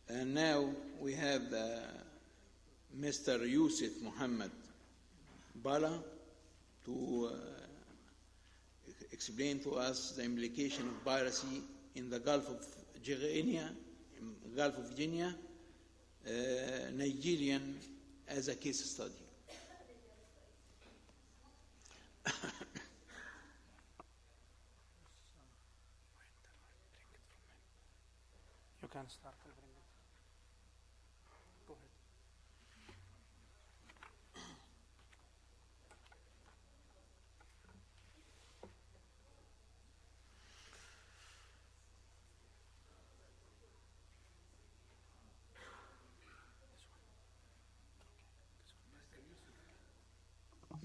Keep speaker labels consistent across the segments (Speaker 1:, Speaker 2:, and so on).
Speaker 1: And now we have Mr. Yusuf Muhammad Bala to explain to us the implication of piracy in the Gulf of Guinea, Nigerian as a case study.
Speaker 2: You can start. Go ahead.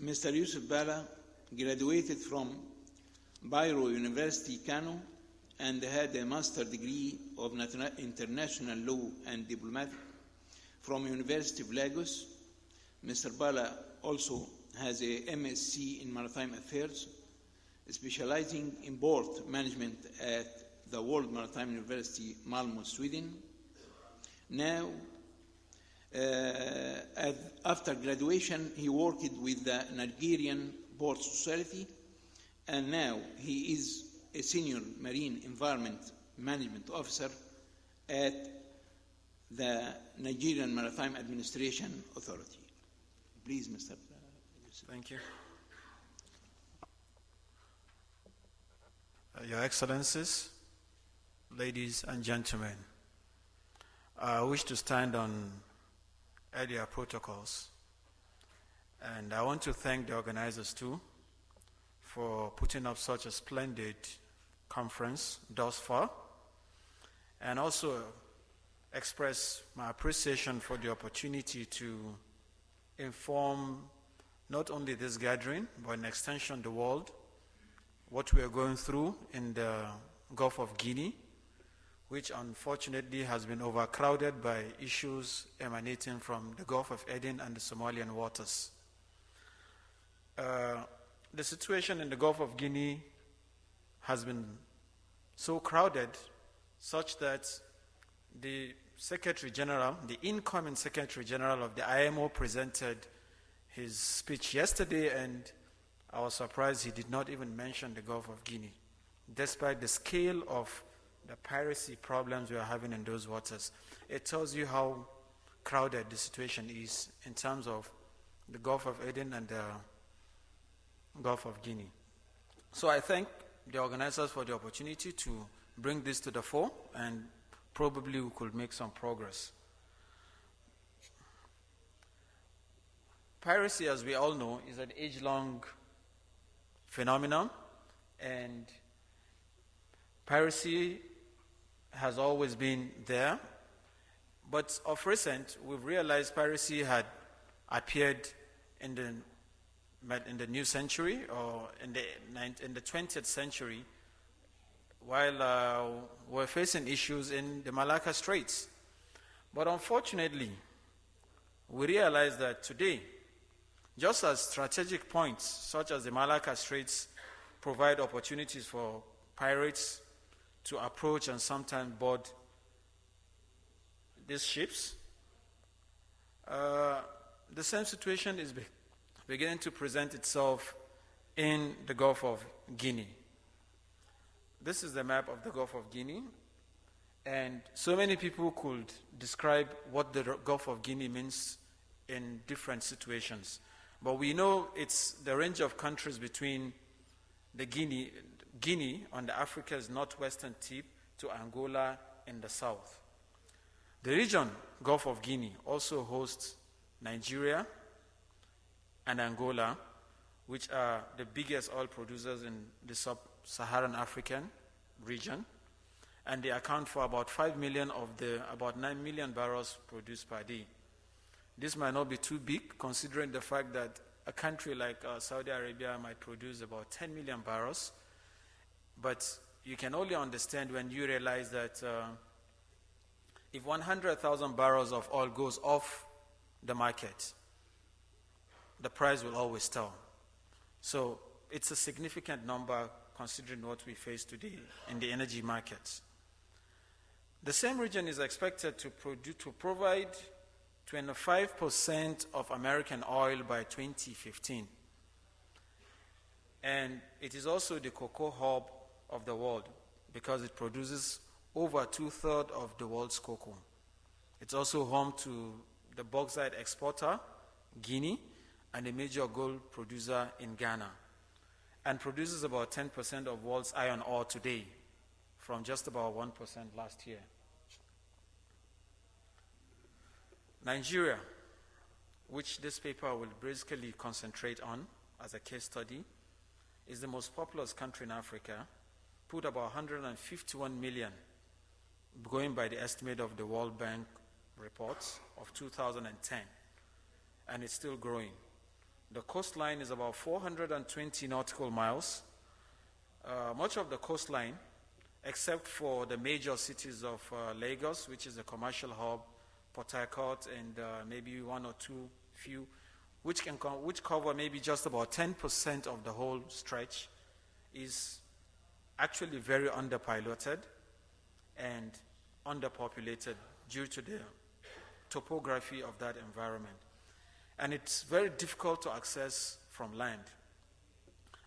Speaker 1: Mr. Yusuf Bala graduated from Bayrou University, Kano, and had a master's degree of international law and diplomatic from University of Lagos. Mr. Bala also has a MSc in Maritime Affairs, specializing in port management at the World Maritime University, Malmö, Sweden. Now, after graduation, he worked with the Nigerian Port Society, and now he is a senior marine environment management officer at the Nigerian Maritime Administration Authority. Please, Mr. Yusuf.
Speaker 3: Thank you. Your Excellencies, ladies and gentlemen, I wish to stand on earlier protocols, and I want to thank the organizers too for putting up such a splendid conference thus far, and also express my appreciation for the opportunity to inform not only this gathering, but in extension the world, what we are going through in the Gulf of Guinea, which unfortunately has been overcrowded by issues emanating from the Gulf of Aden and the Somalian waters. The situation in the Gulf of Guinea has been so crowded such that the Secretary General, the incoming Secretary General of the IMO, presented his speech yesterday, and I was surprised he did not even mention the Gulf of Guinea, despite the scale of the piracy problems we are having in those waters. It tells you how crowded the situation is in terms of the Gulf of Aden and the Gulf of Guinea. So I thank the organizers for the opportunity to bring this to the fore, and probably we could make some progress. Piracy, as we all know, is an age-long phenomenon, and piracy has always been there, but of recent we've realized piracy had appeared in the new century, or in the 20th century, while we're facing issues in the Malacca Straits. But unfortunately, we realize that today, just as strategic points such as the Malacca Straits provide opportunities for pirates to approach and sometimes board these ships, the same situation is beginning to present itself in the Gulf of Guinea. This is the map of the Gulf of Guinea, and so many people could describe what the Gulf of Guinea means in different situations. But we know it's the range of countries between the Guinea on the Africa's northwestern tip to Angola in the south. The region, Gulf of Guinea, also hosts Nigeria and Angola, which are the biggest oil producers in the sub-Saharan African region, and they account for about 5 million of the about 9 million barrels produced per day. This might not be too big, considering the fact that a country like Saudi Arabia might produce about 10 million barrels, but you can only understand when you realize that if 100,000 barrels of oil goes off the market, the price will always tell. So it's a significant number considering what we face today in the energy markets. The same region is expected to provide 25% of American oil by 2015. And it is also the cocoa hub of the world because it produces over 2/3 of the world's cocoa. It's also home to the bauxite exporter, Guinea, and a major gold producer in Ghana, and produces about 10% of world's iron ore today from just about 1% last year. Nigeria, which this paper will basically concentrate on as a case study, is the most populous country in Africa, put about 151 million, going by the estimate of the World Bank reports of 2010, and it's still growing. The coastline is about 420 nautical miles. Much of the coastline, except for the major cities of Lagos, which is a commercial hub, Port Harcourt, and maybe one or two few, which cover maybe just about 10% of the whole stretch, is actually very underpiloted and underpopulated due to the topography of that environment. And it's very difficult to access from land.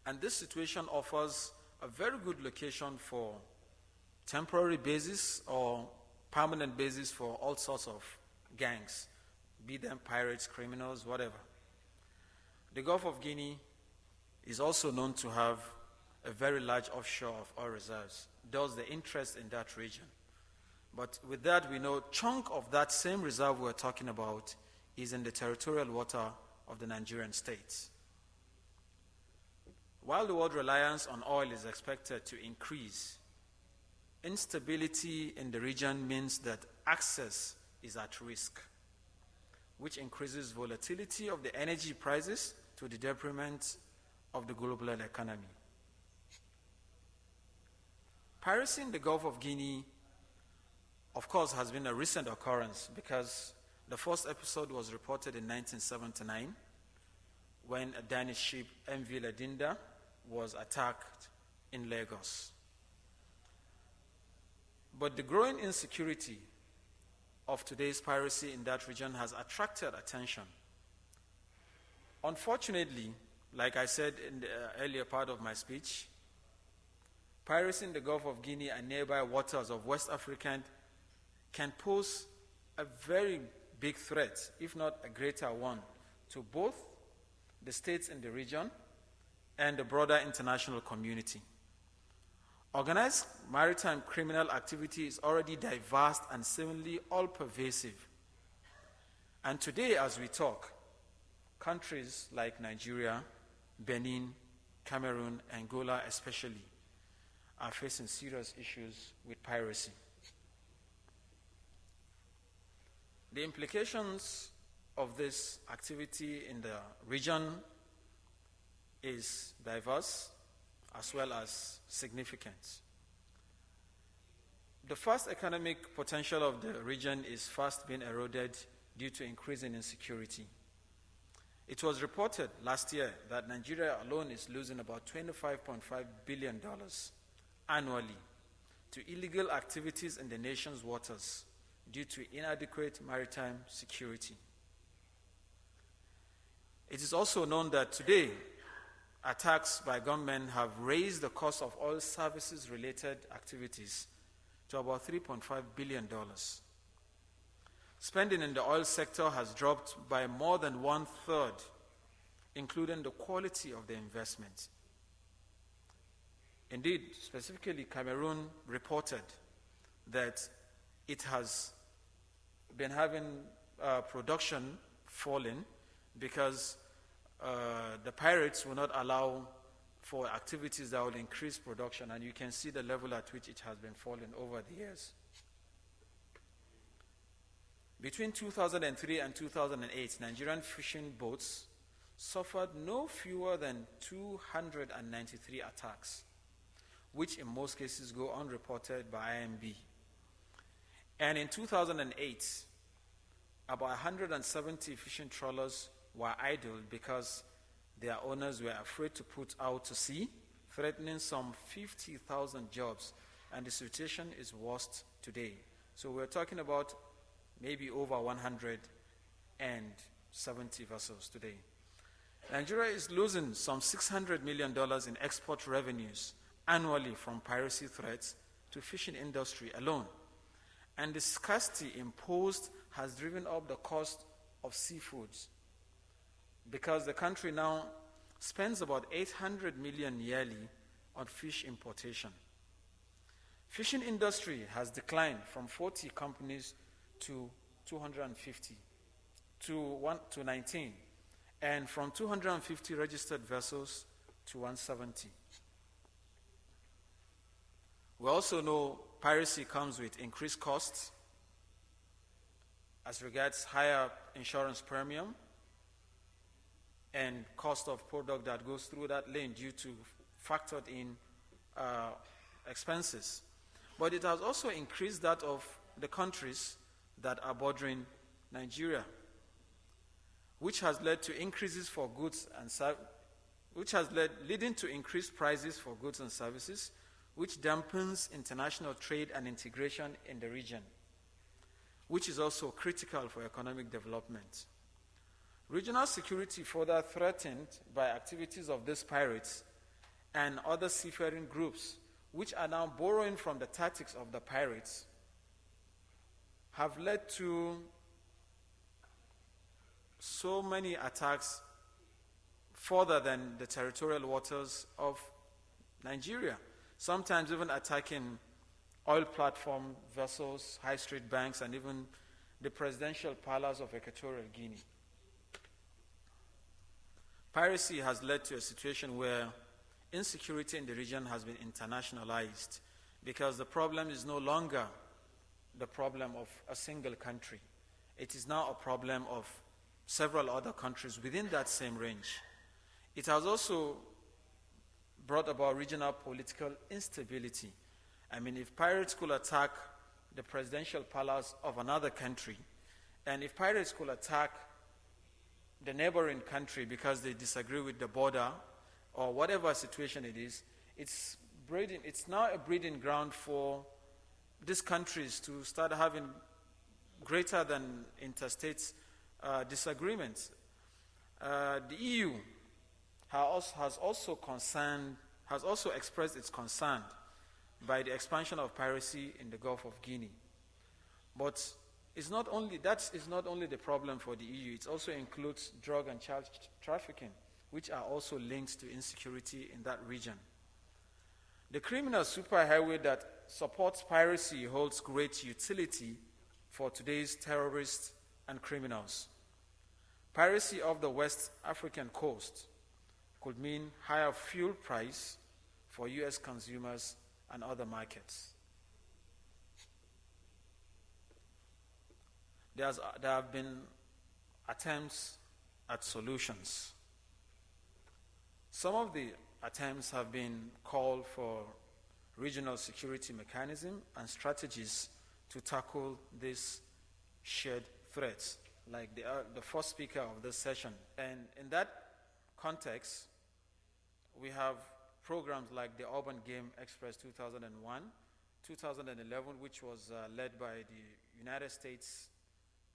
Speaker 3: And this situation offers a very good location for temporary bases or permanent bases for all sorts of gangs, be them pirates, criminals, whatever. The Gulf of Guinea is also known to have a very large offshore of oil reserves, thus the interest in that region. But with that, we know a chunk of that same reserve we're talking about is in the territorial water of the Nigerian states. While the world reliance on oil is expected to increase, instability in the region means that access is at risk, which increases volatility of the energy prices to the detriment of the global economy. Piracy in the Gulf of Guinea, of course, has been a recent occurrence because the first episode was reported in 1979 when a Danish ship, MV Ladinda, was attacked in Lagos. But the growing insecurity of today's piracy in that region has attracted attention. Unfortunately, like I said in the earlier part of my speech, piracy in the Gulf of Guinea and nearby waters of West Africa can pose a very big threat, if not a greater one, to both the states in the region and the broader international community. Organized maritime criminal activity is already diverse and seemingly all-pervasive. And today, as we talk, countries like Nigeria, Benin, Cameroon, Angola especially, are facing serious issues with piracy. The implications of this activity in the region is diverse as well as significant. The fast economic potential of the region is fast being eroded due to increasing insecurity. It was reported last year that Nigeria alone is losing about $25.5 billion annually to illegal activities in the nation's waters due to inadequate maritime security. It is also known that today, attacks by gunmen have raised the cost of oil services-related activities to about $3.5 billion. Spending in the oil sector has dropped by more than 1/3, including the quality of the investment. Indeed, specifically, Cameroon reported that it has been having production falling because the pirates will not allow for activities that will increase production, and you can see the level at which it has been falling over the years. Between 2003 and 2008, Nigerian fishing boats suffered no fewer than 293 attacks, which in most cases go unreported by IMB. And in 2008, about 170 fishing trawlers were idled because their owners were afraid to put out to sea, threatening some 50,000 jobs, and the situation is worse today. So we're talking about maybe over 170 vessels today. Nigeria is losing some $600 million in export revenues annually from piracy threats to fishing industry alone. And the scarcity imposed has driven up the cost of seafoods, because the country now spends about 800 million yearly on fish importation. Fishing industry has declined from 40 companies to 250 to 19, and from 250 registered vessels to 170. We also know piracy comes with increased costs as regards higher insurance premium and cost of product that goes through that lane due to factored in expenses. But it has also increased that of the countries that are bordering Nigeria, which has led to increases for goods and leading to increased prices for goods and services, which dampens international trade and integration in the region, which is also critical for economic development. Regional security further threatened by activities of these pirates and other seafaring groups, which are now borrowing from the tactics of the pirates, have led to so many attacks further than the territorial waters of Nigeria, sometimes even attacking oil platform vessels, high street banks, and even the presidential palace of Equatorial Guinea. Piracy has led to a situation where insecurity in the region has been internationalized, because the problem is no longer the problem of a single country. It is now a problem of several other countries within that same range. It has also brought about regional political instability. I mean, if pirates could attack the presidential palace of another country, and if pirates could attack the neighboring country because they disagree with the border or whatever situation it is, it's now a breeding ground for these countries to start having greater than interstate disagreements. The EU has also expressed its concern by the expansion of piracy in the Gulf of Guinea. But that is not only the problem for the EU, it also includes drug and child trafficking, which are also linked to insecurity in that region. The criminal superhighway that supports piracy holds great utility for today's terrorists and criminals. Piracy off the West African coast could mean higher fuel price for U.S. consumers and other markets. There have been attempts at solutions. Some of the attempts have been called for regional security mechanism and strategies to tackle these shared threats, like the first speaker of this session. And in that context, we have programs like the Urban Game Express 2001, 2011, which was led by the United States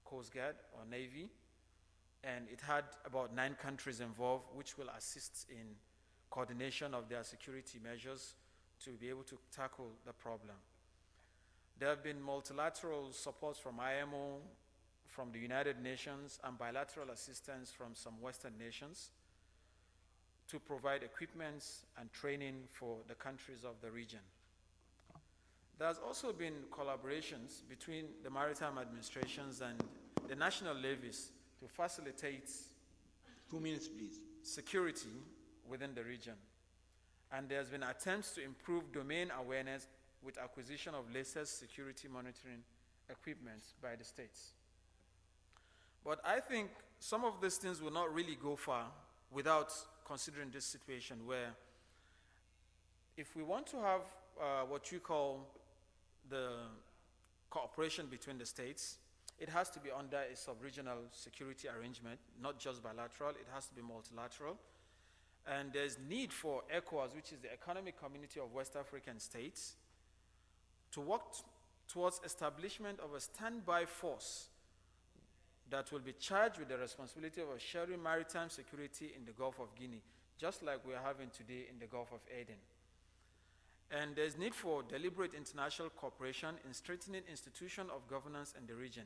Speaker 3: Coast Guard or Navy, and it had about 9 countries involved, which will assist in coordination of their security measures to be able to tackle the problem. There have been multilateral supports from IMO, from the United Nations, and bilateral assistance from some Western nations to provide equipment and training for the countries of the region. There's also been collaborations between the maritime administrations and the national levies to facilitate
Speaker 1: 2 minutes, please.
Speaker 3: security within the region. And there's been attempts to improve domain awareness with acquisition of latest security monitoring equipment by the states. But I think some of these things will not really go far without considering this situation where if we want to have what you call the cooperation between the states, it has to be under a sub-regional security arrangement, not just bilateral, it has to be multilateral. And there's need for ECOWAS, which is the Economic Community of West African States, to work towards establishment of a standby force that will be charged with the responsibility of assuring maritime security in the Gulf of Guinea, just like we are having today in the Gulf of Aden. And there's need for deliberate international cooperation in strengthening institutions of governance in the region,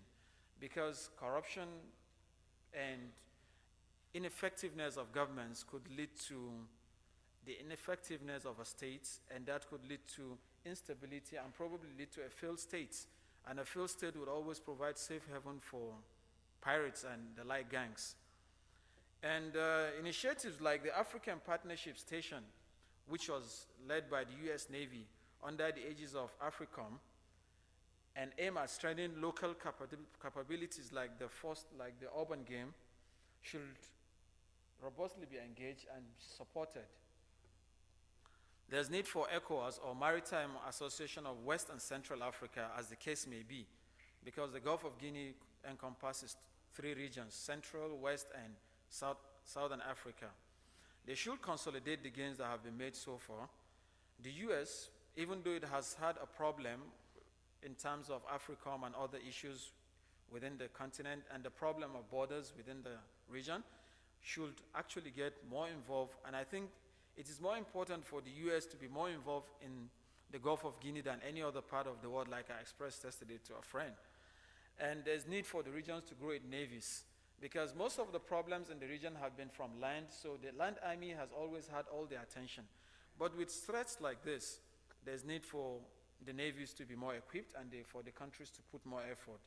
Speaker 3: because corruption and ineffectiveness of governments could lead to the ineffectiveness of a state, and that could lead to instability and probably lead to a failed state. And a failed state would always provide safe haven for pirates and the like gangs. And initiatives like the African Partnership Station, which was led by the US Navy under the aegis of AFRICOM, and aim at strengthening local capabilities like the urban game, should robustly be engaged and supported. There's need for ECOWAS, or Maritime Association of West and Central Africa, as the case may be, because the Gulf of Guinea encompasses 3 regions: Central, West, and Southern Africa. They should consolidate the gains that have been made so far. The US, even though it has had a problem in terms of AFRICOM and other issues within the continent and the problem of borders within the region, should actually get more involved. And I think it is more important for the US to be more involved in the Gulf of Guinea than any other part of the world, like I expressed yesterday to a friend. And there's need for the regions to grow its navies, because most of the problems in the region have been from land, so the land army has always had all the attention. But with threats like this, there's need for the navies to be more equipped and for the countries to put more effort.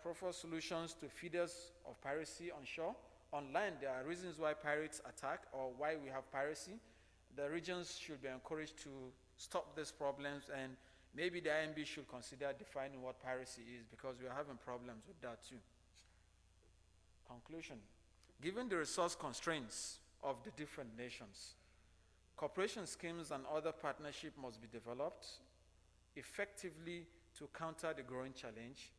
Speaker 3: Proper solutions to feeders of piracy on shore. On land, there are reasons why pirates attack or why we have piracy. The regions should be encouraged to stop these problems, and maybe the IMB should consider defining what piracy is, because we are having problems with that too. Conclusion. Given the resource constraints of the different nations, cooperation schemes and other partnerships must be developed effectively to counter the growing challenge.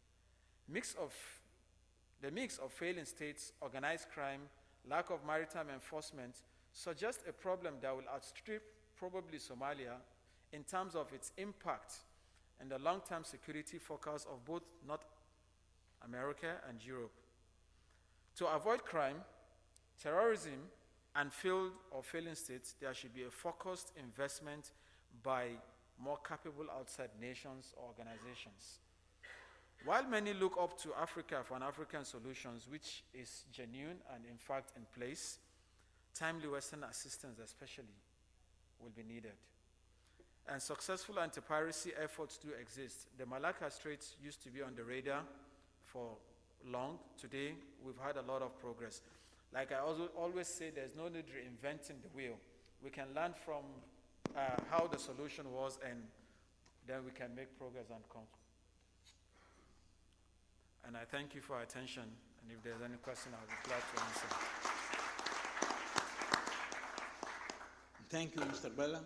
Speaker 3: The mix of failing states, organized crime, lack of maritime enforcement suggests a problem that will outstrip probably Somalia in terms of its impact and the long-term security focus of both North America and Europe. To avoid crime, terrorism, and failed or failing states, there should be a focused investment by more capable outside nations or organizations. While many look up to Africa for an African solutions, which is genuine and in fact in place, timely Western assistance especially will be needed. And successful anti-piracy efforts do exist. The Malacca Straits used to be on the radar for long. Today, we've had a lot of progress. Like I always say, there's no need reinventing the wheel. We can learn from how the solution was, and then we can make progress and come. And I thank you for your attention, and if there's any question, I'll be glad to answer.
Speaker 1: Thank you, Mr. Bala.